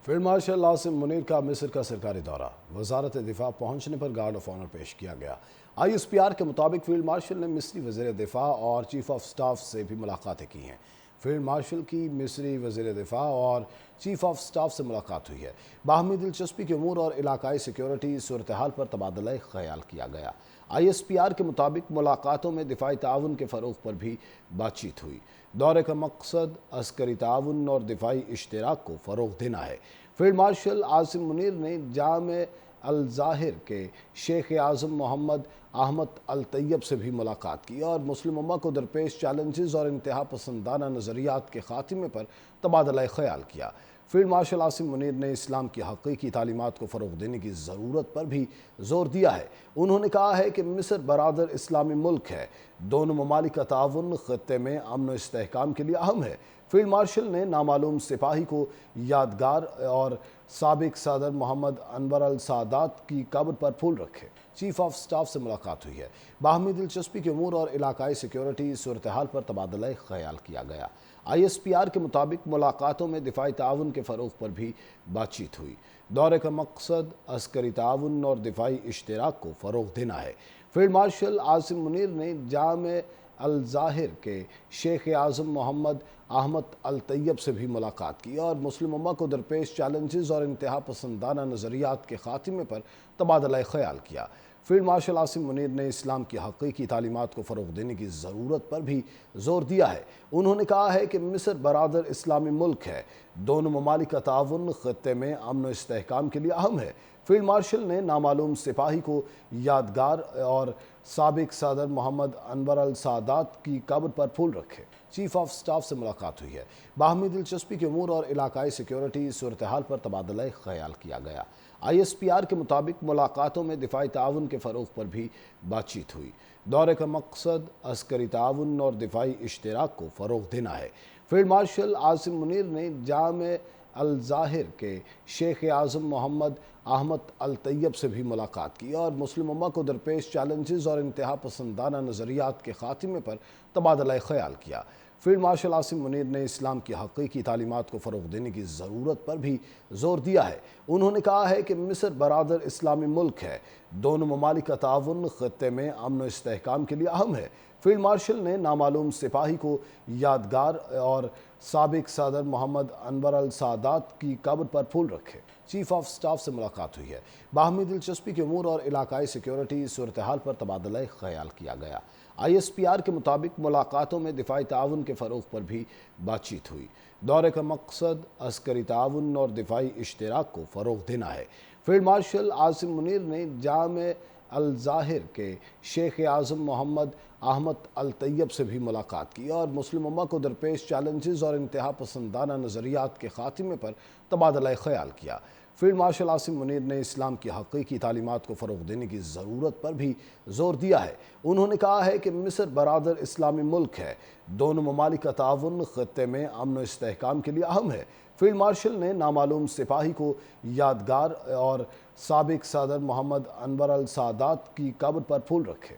Field marshal Asim Munir کا مصر کا سرکاری دورہ، وزارت دفاع پہنچنے پر گارڈ آف آنر پیش کیا گیا۔ آئی ایس پی آر کے مطابق فیلڈ مارشل نے مصری وزیر دفاع اور چیف آف سٹاف سے بھی ملاقاتیں کی ہیں۔ فیلڈ مارشل کی مصری وزیر دفاع اور چیف آف سٹاف سے ملاقات ہوئی ہے۔ باہمی دلچسپی کے امور اور علاقائی سیکیورٹی صورتحال پر تبادلہ خیال کیا گیا۔ آئی ایس پی آر کے مطابق ملاقاتوں میں دفاعی تعاون کے فروغ پر بھی بات چیت ہوئی۔ دورے کا مقصد عسکری تعاون اور دفاعی اشتراک کو فروغ دینا ہے۔ فیلڈ مارشل عاصم منیر نے جامع الظاہر کے شیخ اعظم محمد احمد الطیب سے بھی ملاقات کی اور مسلم امہ کو درپیش چیلنجز اور انتہا پسندانہ نظریات کے خاتمے پر تبادلہ خیال کیا۔ فیلڈ مارشل عاصم منیر نے اسلام کی حقیقی تعلیمات کو فروغ دینے کی ضرورت پر بھی زور دیا ہے۔ انہوں نے کہا ہے کہ مصر برادر اسلامی ملک ہے، دونوں ممالک کا تعاون خطے میں امن و استحکام کے لیے اہم ہے۔ فیلڈ مارشل نے نامعلوم سپاہی کو یادگار اور سابق صدر محمد انور السادات کی قبر پر پھول رکھے۔ چیف آف سٹاف سے ملاقات ہوئی ہے۔ باہمی دلچسپی کے امور اور علاقائی سیکیورٹی صورتحال پر تبادلہ خیال کیا گیا۔ آئی ایس پی آر کے مطابق ملاقاتوں میں دفاعی تعاون کے فروغ پر بھی بات چیت ہوئی۔ دورے کا مقصد عسکری تعاون اور دفاعی اشتراک کو فروغ دینا ہے۔ فیلڈ مارشل عاصم منیر نے جامع الظاہر کے شیخ اعظم محمد احمد الطیب سے بھی ملاقات کی اور مسلم امہ کو درپیش چیلنجز اور انتہا پسندانہ نظریات کے خاتمے پر تبادلہ خیال کیا۔ فیلڈ مارشل عاصم منیر نے اسلام کی حقیقی تعلیمات کو فروغ دینے کی ضرورت پر بھی زور دیا ہے۔ انہوں نے کہا ہے کہ مصر برادر اسلامی ملک ہے، دونوں ممالک کا تعاون خطے میں امن و استحکام کے لیے اہم ہے۔ فیلڈ مارشل نے نامعلوم سپاہی کو یادگار اور سابق صدر محمد انور السادات کی قبر پر پھول رکھے۔ چیف آف سٹاف سے ملاقات ہوئی ہے۔ باہمی دلچسپی کے امور اور علاقائی سیکیورٹی صورتحال پر تبادلہ خیال کیا گیا۔ آئی ایس پی آر کے مطابق ملاقاتوں میں دفاعی تعاون کے فروغ پر بھی بات چیت ہوئی۔ دورے کا مقصد عسکری تعاون اور دفاعی اشتراک کو فروغ دینا ہے۔ فیلڈ مارشل عاصم منیر نے جامع الظاہر کے شیخ اعظم محمد احمد الطیب سے بھی ملاقات کی اور مسلم امہ کو درپیش چیلنجز اور انتہا پسندانہ نظریات کے خاتمے پر تبادلہ خیال کیا۔ فیلڈ مارشل عاصم منیر نے اسلام کی حقیقی تعلیمات کو فروغ دینے کی ضرورت پر بھی زور دیا ہے۔ انہوں نے کہا ہے کہ مصر برادر اسلامی ملک ہے، دونوں ممالک کا تعاون خطے میں امن و استحکام کے لیے اہم ہے۔ فیلڈ مارشل نے نامعلوم سپاہی کو یادگار اور سابق صدر محمد انور السادات کی قبر پر پھول رکھے۔ چیف آف سٹاف سے ملاقات ہوئی ہے۔ باہمی دلچسپی کے امور اور علاقائی سیکیورٹی صورتحال پر تبادلہ خیال کیا گیا۔ آئی ایس پی آر کے مطابق ملاقاتوں میں دفاعی تعاون کے فروغ پر بھی بات چیت ہوئی۔ دورے کا مقصد عسکری تعاون اور دفاعی اشتراک کو فروغ دینا ہے۔ فیلڈ مارشل عاصم منیر نے جامع الظاہر کے شیخ اعظم محمد احمد الطیب سے بھی ملاقات کی اور مسلم امہ کو درپیش چیلنجز اور انتہا پسندانہ نظریات کے خاتمے پر تبادلہ خیال کیا۔ فیلڈ مارشل عاصم منیر نے اسلام کی حقیقی تعلیمات کو فروغ دینے کی ضرورت پر بھی زور دیا ہے۔ انہوں نے کہا ہے کہ مصر برادر اسلامی ملک ہے، دونوں ممالک کا تعاون خطے میں امن و استحکام کے لیے اہم ہے۔ فیلڈ مارشل نے نامعلوم سپاہی کو یادگار اور سابق صدر محمد انور السادات کی قبر پر پھول رکھے۔